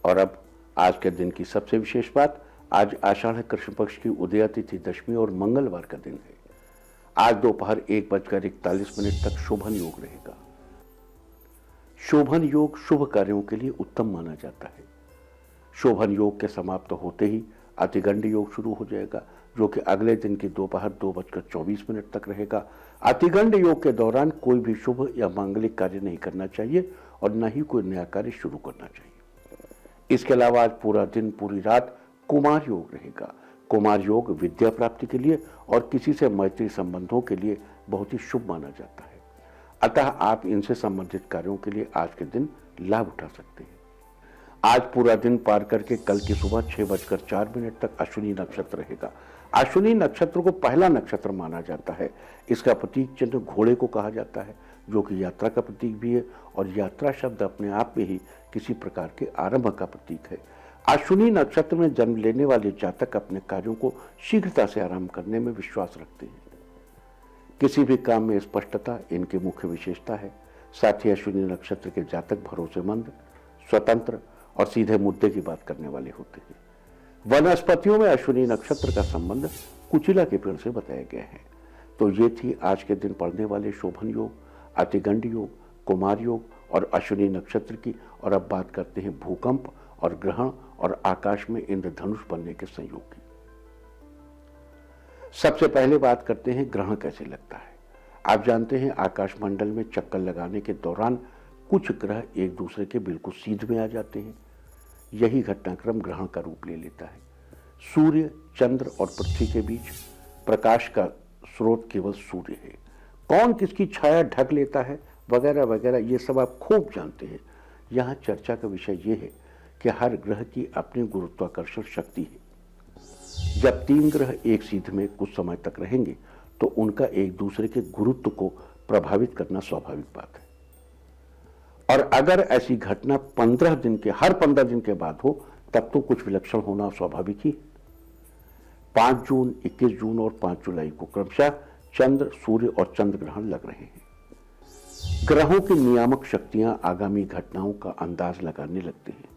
और अब आज के दिन की सबसे विशेष बात, आज आषाढ़ कृष्ण पक्ष की उदया तिथि दशमी और मंगलवार का दिन है। आज दोपहर 1:41 तक शोभन योग रहेगा। शोभन योग शुभ कार्यों के लिए उत्तम माना जाता है। शोभन योग के समाप्त होते ही अतिगंड योग शुरू हो जाएगा, जो कि अगले दिन की दोपहर 2:24 तक रहेगा। अतिगंड योग के दौरान कोई भी शुभ या मांगलिक कार्य नहीं करना चाहिए और न ही कोई नया कार्य शुरू करना चाहिए। इसके अलावा आज पूरा दिन पूरी रात कुमार योग रहेगा। कुमार योग विद्या प्राप्ति के लिए और किसी से मैत्री संबंधों के लिए बहुत ही शुभ माना जाता है। अतः आप इनसे संबंधित कार्यों के लिए आज के दिन लाभ उठा सकते हैं। आज पूरा दिन पार करके कल की सुबह 6:04 तक अश्विनी नक्षत्र रहेगा। अश्विनी नक्षत्र को पहला नक्षत्र माना जाता है। इसका प्रतीक चिन्ह घोड़े को कहा जाता है, जो कि यात्रा का प्रतीक भी है और यात्रा शब्द अपने आप में ही किसी प्रकार के आरंभ का प्रतीक है। अश्विनी नक्षत्र में जन्म लेने वाले जातक अपने कार्यों को शीघ्रता से आरंभ करने में विश्वास रखते हैं। किसी भी काम में स्पष्टता इनकी मुख्य विशेषता है। साथ ही अश्विनी नक्षत्र के जातक भरोसेमंद, स्वतंत्र और सीधे मुद्दे की बात करने वाले होते हैं। वनस्पतियों में अश्विनी नक्षत्र का संबंध कुचिला के पेड़ से बताया गया है। तो ये थी आज के दिन पढ़ने वाले शोभन योग, अतिगंड योग, कुमार योग और अश्विनी नक्षत्र की। और अब बात करते हैं भूकंप और ग्रहण और आकाश में इंद्रधनुष बनने के संयोग की। सबसे पहले बात करते हैं ग्रहण कैसे लगता है। आप जानते हैं आकाशमंडल में चक्कर लगाने के दौरान कुछ ग्रह एक दूसरे के बिल्कुल सीध में आ जाते हैं। यही घटनाक्रम ग्रहण का रूप ले लेता है। सूर्य, चंद्र और पृथ्वी के बीच प्रकाश का स्रोत केवल सूर्य है। कौन किसकी छाया ढक लेता है वगैरह वगैरह, ये सब आप खूब जानते हैं। यहाँ चर्चा का विषय ये है कि हर ग्रह की अपनी गुरुत्वाकर्षण शक्ति है। जब 3 ग्रह एक सीध में कुछ समय तक रहेंगे तो उनका एक दूसरे के गुरुत्व को प्रभावित करना स्वाभाविक बात है। और अगर ऐसी घटना हर 15 दिन के बाद हो तब तो कुछ विलक्षण होना स्वाभाविक ही। 5 जून, 21 जून और 5 जुलाई को क्रमशः चंद्र, सूर्य और चंद्र ग्रहण लग रहे हैं। ग्रहों की नियामक शक्तियां आगामी घटनाओं का अंदाज लगाने लगती हैं।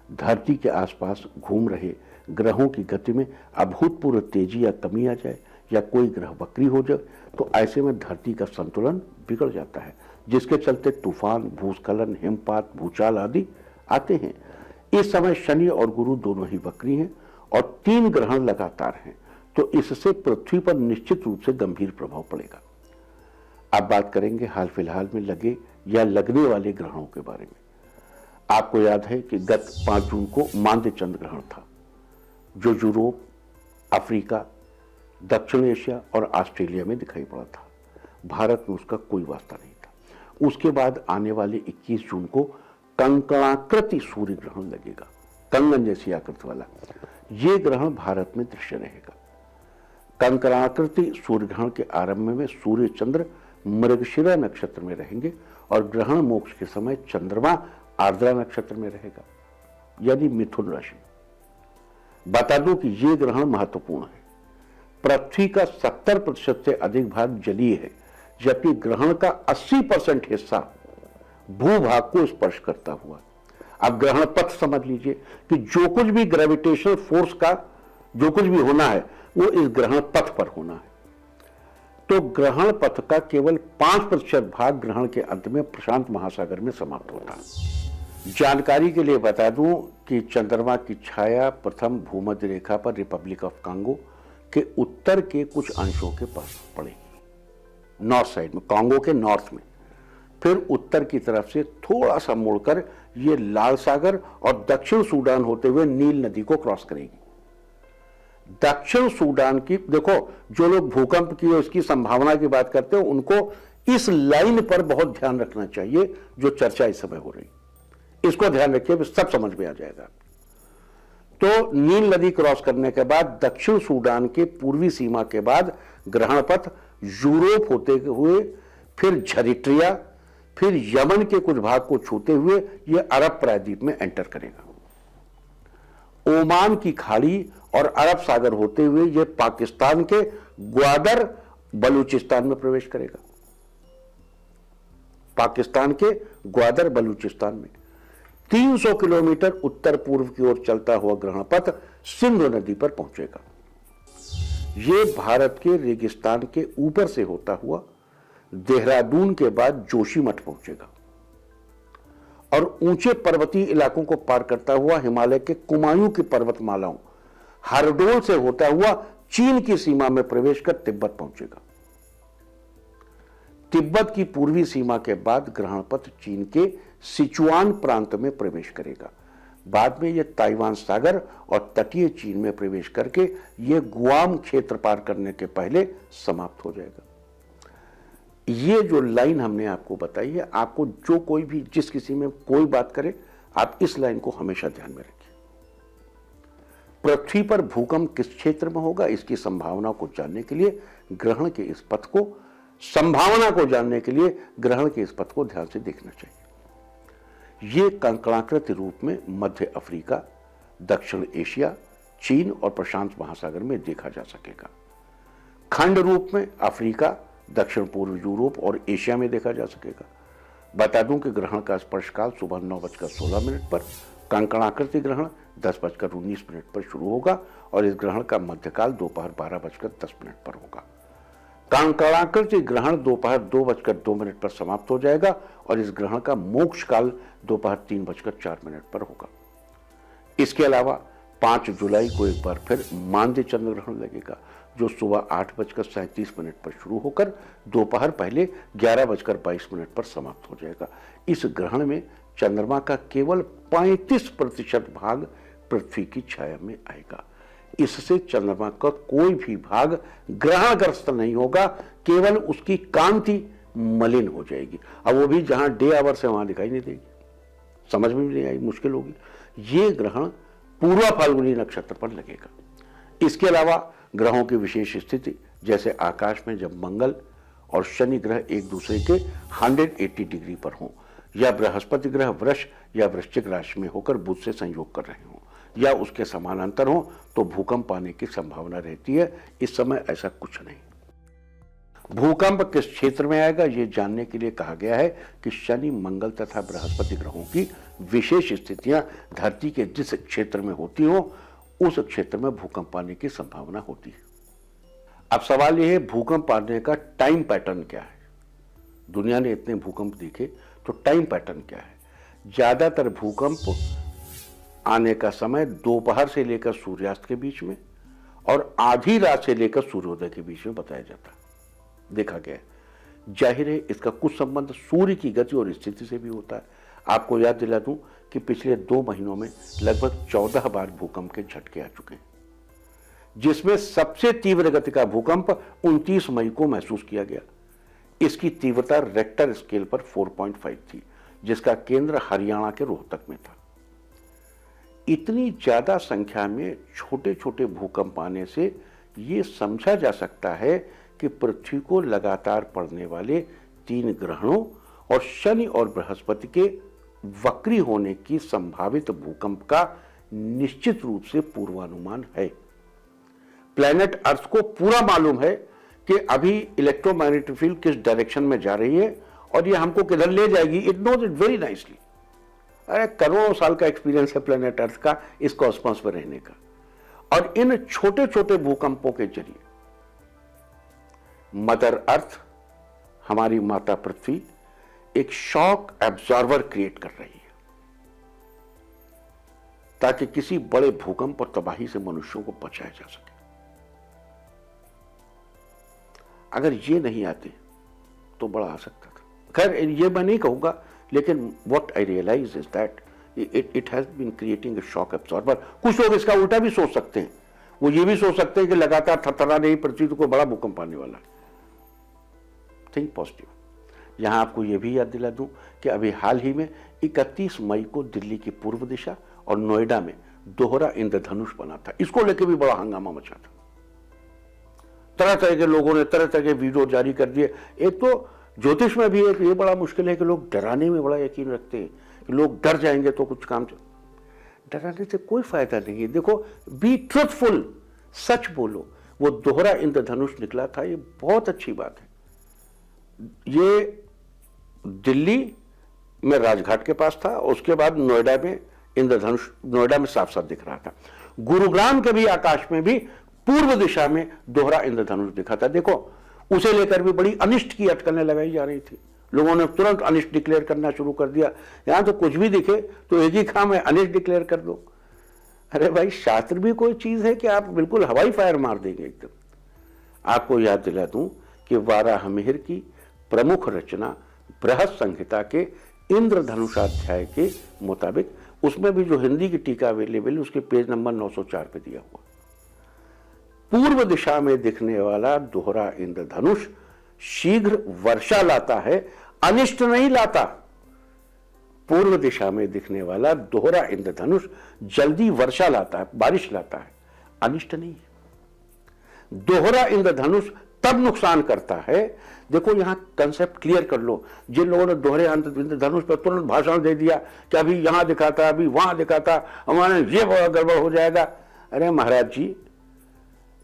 धरती के आसपास घूम रहे ग्रहों की गति में अभूतपूर्व तेजी या कमी आ जाए या कोई ग्रह वक्री हो जाए तो ऐसे में धरती का संतुलन बिगड़ जाता है, जिसके चलते तूफान, भूस्खलन, हिमपात, भूचाल आदि आते हैं। इस समय शनि और गुरु दोनों ही वक्री हैं और 3 ग्रहण लगातार हैं, तो इससे पृथ्वी पर निश्चित रूप से गंभीर प्रभाव पड़ेगा। अब बात करेंगे हाल फिलहाल में लगे या लगने वाले ग्रहणों के बारे में। आपको याद है कि गत 5 जून को मांद्य चंद्र ग्रहण था, जो यूरोप, अफ्रीका, दक्षिण एशिया और ऑस्ट्रेलिया में दिखाई पड़ा था। भारत में उसका कोई वास्ता नहीं था। उसके बाद आने वाले 21 जून को कंकणाकृति सूर्य ग्रहण लगेगा, कंगन जैसी आकृति वाला। ये ग्रहण भारत में दृश्य रहेगा। कंकणाकृति सूर्य ग्रहण के आरंभ में सूर्य चंद्र मृगशिरा नक्षत्र में रहेंगे और ग्रहण मोक्ष के समय चंद्रमा आर्द्रा नक्षत्र में रहेगा, यानी मिथुन राशि। बता दूं कि यह ग्रहण महत्वपूर्ण है। पृथ्वी का 70% से अधिक भाग जलीय है, जबकि ग्रहण का 80% हिस्सा भूभाग को स्पर्श करता हुआ। अब ग्रहण पथ समझ लीजिए कि जो कुछ भी ग्रेविटेशनल फोर्स का जो कुछ भी होना है वो इस ग्रहण पथ पर होना है। तो ग्रहण पथ का केवल 5% भाग ग्रहण के अंत में प्रशांत महासागर में समाप्त होता है। जानकारी के लिए बता दूं कि चंद्रमा की छाया प्रथम भूमध्य रेखा पर रिपब्लिक ऑफ कांगो के उत्तर के कुछ अंशों के पास पड़ेगी, नॉर्थ साइड में, कांगो के नॉर्थ में। फिर उत्तर की तरफ से थोड़ा सा मुड़कर ये लाल सागर और दक्षिण सूडान होते हुए नील नदी को क्रॉस करेगी। दक्षिण सूडान की, देखो जो लोग भूकंप की और इसकी संभावना की बात करते हैं उनको इस लाइन पर बहुत ध्यान रखना चाहिए जो चर्चा इस समय हो रही। इसको ध्यान रखिए, सब समझ में आ जाएगा। तो नील नदी क्रॉस करने के बाद दक्षिण सूडान के पूर्वी सीमा के बाद ग्रहण पथ यूरोप होते हुए फिर झरिट्रिया, फिर यमन के कुछ भाग को छूते हुए यह अरब प्रायद्वीप में एंटर करेगा। ओमान की खाड़ी और अरब सागर होते हुए यह पाकिस्तान के ग्वादर, बलूचिस्तान में प्रवेश करेगा। पाकिस्तान के ग्वादर, बलूचिस्तान में 300 किलोमीटर उत्तर पूर्व की ओर चलता हुआ ग्रहण पथ सिंधु नदी पर पहुंचेगा। यह भारत के रेगिस्तान के ऊपर से होता हुआ देहरादून के बाद जोशीमठ पहुंचेगा और ऊंचे पर्वतीय इलाकों को पार करता हुआ हिमालय के कुमायूं की पर्वतमालाओं हरडोल से होता हुआ चीन की सीमा में प्रवेश कर तिब्बत पहुंचेगा। तिब्बत की पूर्वी सीमा के बाद ग्रहण पथ चीन के सिचुआन प्रांत में प्रवेश करेगा। बाद में यह ताइवान सागर और तटीय चीन में प्रवेश करके यह गुआम क्षेत्र पार करने के पहले समाप्त हो जाएगा। ये जो लाइन हमने आपको बताई है, आपको जो कोई भी जिस किसी में कोई बात करे, आप इस लाइन को हमेशा ध्यान में रखिए। पृथ्वी पर भूकंप किस क्षेत्र में होगा, इसकी संभावना को जानने के लिए ग्रहण के इस पथ को संभावना को जानने के लिए ग्रहण के इस पथ को ध्यान से देखना चाहिए। यह कंकणाकृति रूप में मध्य अफ्रीका, दक्षिण एशिया, चीन और प्रशांत महासागर में देखा जा सकेगा। खंड रूप में अफ्रीका, दक्षिण पूर्व यूरोप और एशिया में देखा जा सकेगा। बता दूं कि ग्रहण का स्पर्शकाल सुबह 9:16 पर, कंकणाकृति ग्रहण 10:19 पर शुरू होगा और इस ग्रहण का मध्यकाल दोपहर 12:10 पर होगा। कंकणाकृति ग्रहण दोपहर 2:02 पर समाप्त हो जाएगा और इस ग्रहण का मोक्ष काल दोपहर 3:04 पर होगा। इसके अलावा 5 जुलाई को एक बार फिर मांद्य चंद्र ग्रहण लगेगा, जो सुबह 8:37 पर शुरू होकर दोपहर पहले 11:22 पर समाप्त हो जाएगा। इस ग्रहण में चंद्रमा का केवल 35% भाग पृथ्वी की छाया में आएगा। इससे चंद्रमा का कोई भी भाग ग्रहणग्रस्त नहीं होगा, केवल उसकी कांति मलिन हो जाएगी। अब वो भी जहां डे आवर से वहां दिखाई नहीं देगी। समझ में नहीं आई, मुश्किल होगी। ये ग्रहण पूर्वा फाल्गुनी नक्षत्र पर लगेगा। इसके अलावा ग्रहों की विशेष स्थिति, जैसे आकाश में जब मंगल और शनि ग्रह एक दूसरे के 180 डिग्री पर हों, या बृहस्पति ग्रह वृष या वृश्चिक राशि में होकर बुध से संयोग कर रहे हों, या उसके समानांतर हो, तो भूकंप आने की संभावना रहती है। इस समय ऐसा कुछ नहीं। भूकंप किस क्षेत्र में आएगा, यह जानने के लिए कहा गया है कि शनि, मंगल तथा बृहस्पति ग्रहों की विशेष स्थितियां धरती के जिस क्षेत्र में होती हो, उस क्षेत्र में भूकंप आने की संभावना होती है। अब सवाल यह है, भूकंप आने का टाइम पैटर्न क्या है। दुनिया ने इतने भूकंप देखे, तो टाइम पैटर्न क्या है। ज्यादातर भूकंप आने का समय दोपहर से लेकर सूर्यास्त के बीच में और आधी रात से लेकर सूर्योदय के बीच में बताया जाता है, देखा गया है। जाहिर है इसका कुछ संबंध सूर्य की गति और स्थिति से भी होता है। आपको याद दिला दूं कि पिछले 2 महीनों में लगभग 14 बार भूकंप के झटके आ चुके हैं, जिसमें सबसे तीव्र गति का भूकंप 29 मई को महसूस किया गया। इसकी तीव्रता रेक्टर स्केल पर 4.5 थी, जिसका केंद्र हरियाणा के रोहतक में था। इतनी ज्यादा संख्या में छोटे छोटे भूकंप आने से यह समझा जा सकता है कि पृथ्वी को लगातार पड़ने वाले 3 ग्रहणों और शनि और बृहस्पति के वक्री होने की संभावित भूकंप का निश्चित रूप से पूर्वानुमान है। प्लैनेट अर्थ को पूरा मालूम है कि अभी इलेक्ट्रोमैग्नेटिक फील्ड किस डायरेक्शन में जा रही है और ये हमको किधर ले जाएगी। It knows it very nicely. अरे करोड़ों साल का एक्सपीरियंस है प्लैनेट अर्थ का इस कॉस्मोस में रहने का। और इन छोटे छोटे भूकंपों के जरिए मदर अर्थ, हमारी माता पृथ्वी, एक शॉक एब्जॉर्बर क्रिएट कर रही है, ताकि किसी बड़े भूकंप और तबाही से मनुष्यों को बचाया जा सके। अगर ये नहीं आते तो बड़ा आ सकता था। खैर ये मैं नहीं कहूंगा, लेकिन what I realize is that it has been creating a shock absorber. कुछ लोग इसका उल्टा भी सोच सकते हैं। वो ये भी सोच सकते हैं कि लगातार थरथरा नहीं पृथ्वी को बड़ा भूकंप आने वाला है। Think positive. यहां आपको यह भी याद दिला दूं कि अभी हाल ही में 31 मई को दिल्ली की पूर्व दिशा और नोएडा में दोहरा इंद्रधनुष बना था। इसको लेकर भी बड़ा हंगामा मचा था। तरह तरह के लोगों ने तरह तरह के वीडियो जारी कर दिए। एक तो ज्योतिष में भी एक ये बड़ा मुश्किल है कि लोग डराने में बड़ा यकीन रखते हैं कि लोग डर जाएंगे तो कुछ काम डराने से कोई फायदा नहीं है। देखो, बी ट्रुथफुल, सच बोलो। वो दोहरा इंद्रधनुष निकला था, ये बहुत अच्छी बात है। ये दिल्ली, मैं राजघाट के पास था, उसके बाद नोएडा में इंद्रधनुष नोएडा में साफ साफ दिख रहा था। गुरुग्राम के भी आकाश में भी पूर्व दिशा में दोहरा इंद्रधनुष दिखा था। देखो, उसे लेकर भी बड़ी अनिष्ट की अटकलें लगाई जा रही थी। लोगों ने तुरंत अनिष्ट डिक्लेयर करना शुरू कर दिया। यहां तो कुछ भी दिखे तो एक ही काम है, अनिष्ट डिक्लेयर कर दो। अरे भाई, शास्त्र भी कोई चीज है कि आप बिल्कुल हवाई फायर मार देंगे एकदम। आपको याद दिला दूं कि वाराहमिहिर की प्रमुख रचना बृहद संहिता के इंद्रधनुषाध्याय के मुताबिक, उसमें भी जो हिंदी की टीका अवेलेबल है उसके पेज नंबर 904 पे दिया हुआ, पूर्व दिशा में दिखने वाला दोहरा इंद्रधनुष शीघ्र वर्षा लाता है, अनिष्ट नहीं लाता। पूर्व दिशा में दिखने वाला दोहरा इंद्रधनुष जल्दी वर्षा लाता है, बारिश लाता है, अनिष्ट नहीं। दोहरा इंद्रधनुष तब नुकसान करता है, देखो यहां कंसेप्ट क्लियर कर लो। जिन लोगों ने दोहरे इंद्रधनुष पर तुरंत भाषण दे दिया कि अभी यहां दिखाता, अभी वहां दिखाता, हमारे ये गड़बड़ हो जाएगा। अरे महाराज जी,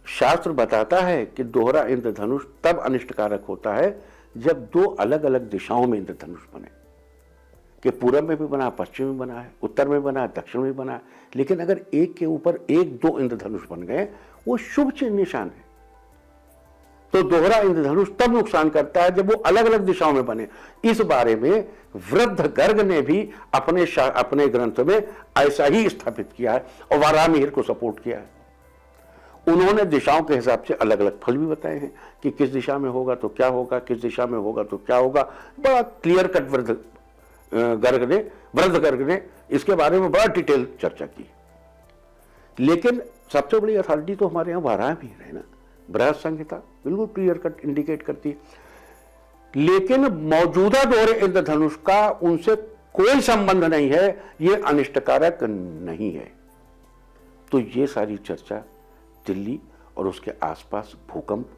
शास्त्र बताता है कि दोहरा इंद्रधनुष तब अनिष्टकारक होता है जब दो अलग अलग दिशाओं में इंद्रधनुष बने, कि पूर्व में भी बना, पश्चिम में बना है, उत्तर में बना, दक्षिण में बना है। लेकिन अगर एक के ऊपर एक दो इंद्रधनुष बन गए, वो शुभ चिन्ह निशान है। तो दोहरा इंद्रधनुष तब नुकसान करता है जब वो अलग अलग दिशाओं में बने। इस बारे में वृद्ध गर्ग ने भी अपने ग्रंथ में ऐसा ही स्थापित किया है और वाराहमिहिर को सपोर्ट किया है। उन्होंने दिशाओं के हिसाब से अलग अलग फल भी बताए हैं कि किस दिशा में होगा तो क्या होगा, किस दिशा में होगा तो क्या होगा। बड़ा क्लियर कट वृद्ध गर्ग ने इसके बारे में बड़ा डिटेल चर्चा की। लेकिन सबसे बड़ी अथॉरिटी तो हमारे यहाँ वाराहमिहिर है ना, बृहद संहिता बिल्कुल क्लियर कट इंडिकेट करती है। लेकिन मौजूदा दोहरे इंद्रधनुष का उनसे कोई संबंध नहीं है, ये अनिष्टकारक नहीं है। तो ये सारी चर्चा दिल्ली और उसके आसपास भूकंप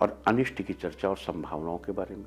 और अनिष्ट की चर्चा और संभावनाओं के बारे में।